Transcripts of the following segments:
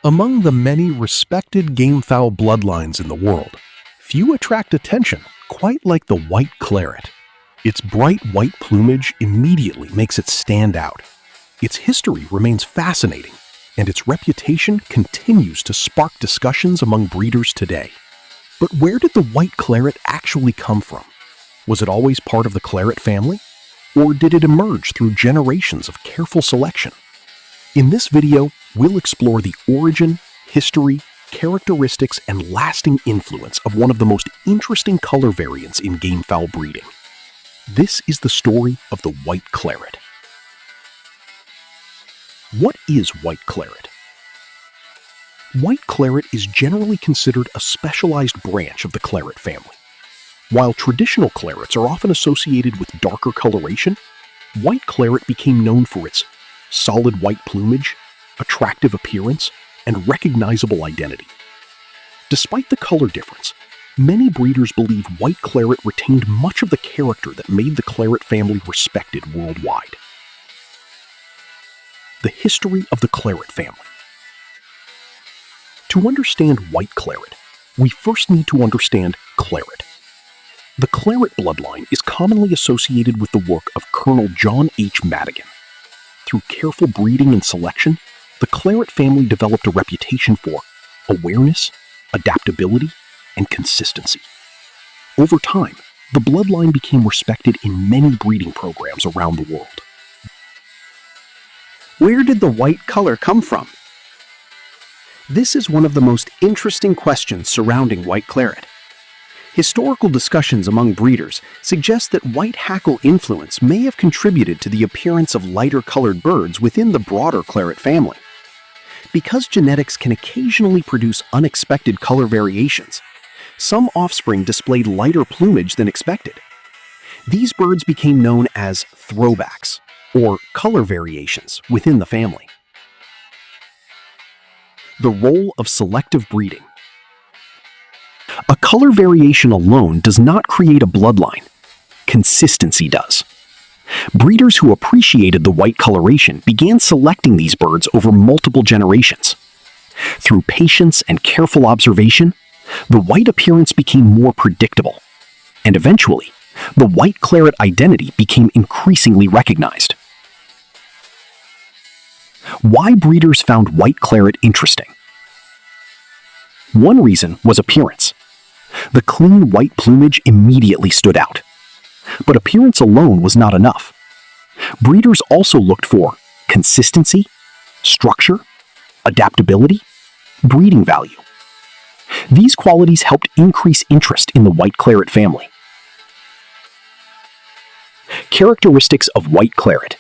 Among the many respected gamefowl bloodlines in the world, few attract attention quite like the white claret. Its bright white plumage immediately makes it stand out. Its history remains fascinating, and its reputation continues to spark discussions among breeders today. But where did the white claret actually come from? Was it always part of the claret family? Or did it emerge through generations of careful selection? In this video, we'll explore the origin, history, characteristics, and lasting influence of one of the most interesting color variants in gamefowl breeding. This is the story of the white claret. What is white claret? White claret is generally considered a specialized branch of the claret family. While traditional clarets are often associated with darker coloration, white claret became known for its solid white plumage, attractive appearance, and recognizable identity. Despite the color difference, many breeders believe white claret retained much of the character that made the claret family respected worldwide. The history of the claret family. To understand white claret, we first need to understand claret. The claret bloodline is commonly associated with the work of Colonel John H. Madigan. Through careful breeding and selection, the claret family developed a reputation for awareness, adaptability, and consistency. Over time, the bloodline became respected in many breeding programs around the world. Where did the white color come from? This is one of the most interesting questions surrounding white claret. Historical discussions among breeders suggest that white hackle influence may have contributed to the appearance of lighter-colored birds within the broader claret family. Because genetics can occasionally produce unexpected color variations, some offspring displayed lighter plumage than expected. These birds became known as throwbacks, or color variations, within the family. The role of selective breeding. A color variation alone does not create a bloodline. Consistency does. Breeders who appreciated the white coloration began selecting these birds over multiple generations. Through patience and careful observation, the white appearance became more predictable, and eventually, the white claret identity became increasingly recognized. Why breeders found white claret interesting? One reason was appearance. The clean white plumage immediately stood out. But appearance alone was not enough. Breeders also looked for consistency, structure, adaptability, breeding value. These qualities helped increase interest in the white claret family. Characteristics of white claret.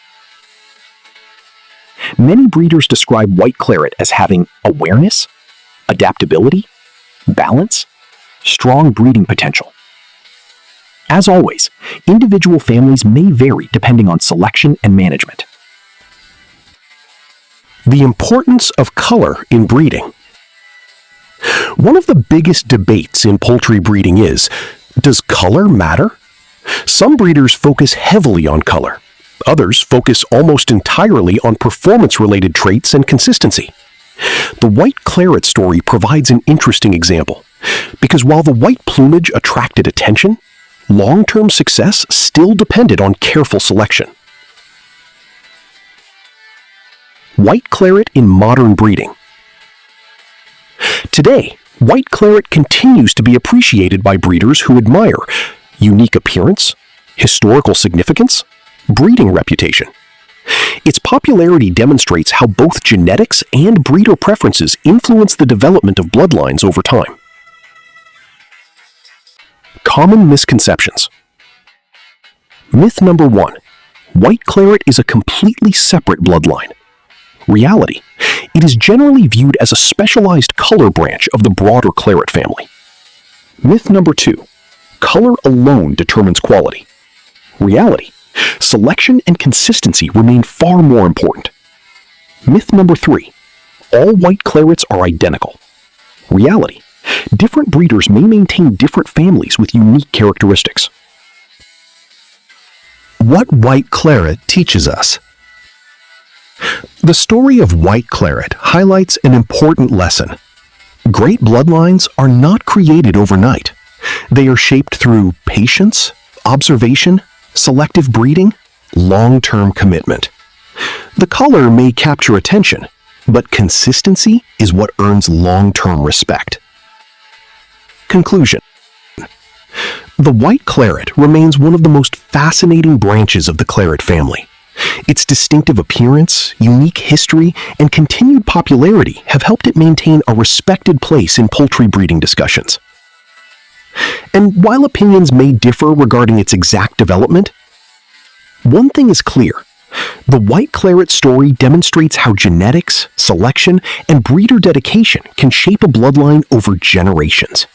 Many breeders describe white claret as having awareness, adaptability, balance, strong breeding potential. As always, individual families may vary depending on selection and management. The importance of color in breeding. One of the biggest debates in poultry breeding is, does color matter? Some breeders focus heavily on color. Others focus almost entirely on performance-related traits and consistency. The white claret story provides an interesting example, because while the white plumage attracted attention, long-term success still depended on careful selection. White claret in modern breeding. Today, white claret continues to be appreciated by breeders who admire unique appearance, historical significance, breeding reputation. Its popularity demonstrates how both genetics and breeder preferences influence the development of bloodlines over time. Common misconceptions. Myth number 1. White claret is a completely separate bloodline. Reality. It is generally viewed as a specialized color branch of the broader claret family. Myth number 2. Color alone determines quality. Reality. Selection and consistency remain far more important. Myth number 3. All white clarets are identical. Reality. Different breeders may maintain different families with unique characteristics. What white claret teaches us. The story of White Claret highlights an important lesson. Great bloodlines are not created overnight. They are shaped through patience, observation, selective breeding, long-term commitment. The color may capture attention, but consistency is what earns long-term respect. Conclusion. The White Claret remains one of the most fascinating branches of the claret family. Its distinctive appearance, unique history, and continued popularity have helped it maintain a respected place in poultry breeding discussions. And while opinions may differ regarding its exact development, one thing is clear. The White Claret story demonstrates how genetics, selection, and breeder dedication can shape a bloodline over generations.